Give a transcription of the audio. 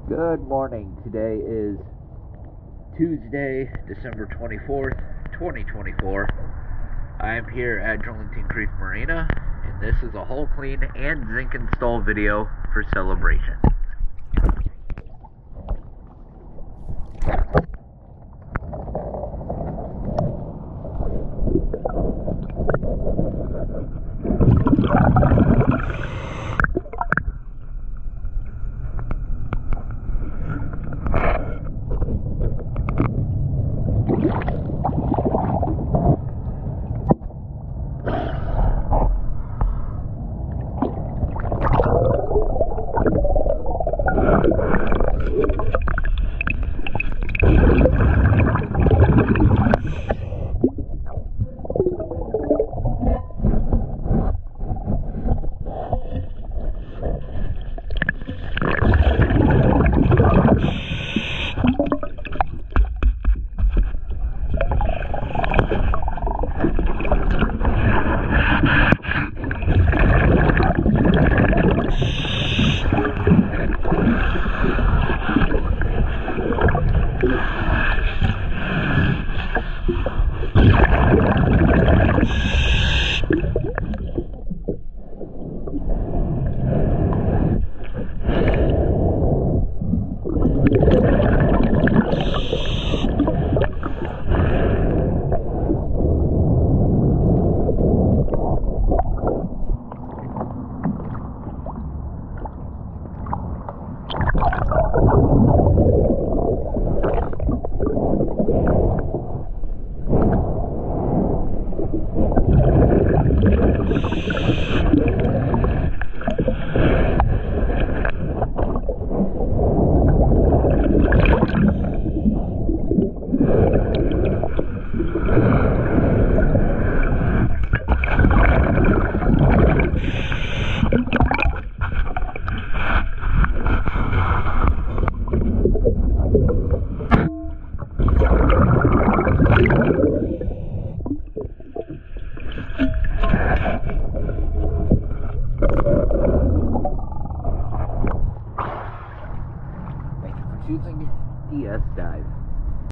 Good morning. Today is Tuesday, December 24th, 2024. I am here at Drillington Creek Marina, and this is a hull clean and zinc install video for Celebration. Choosing DS Dive.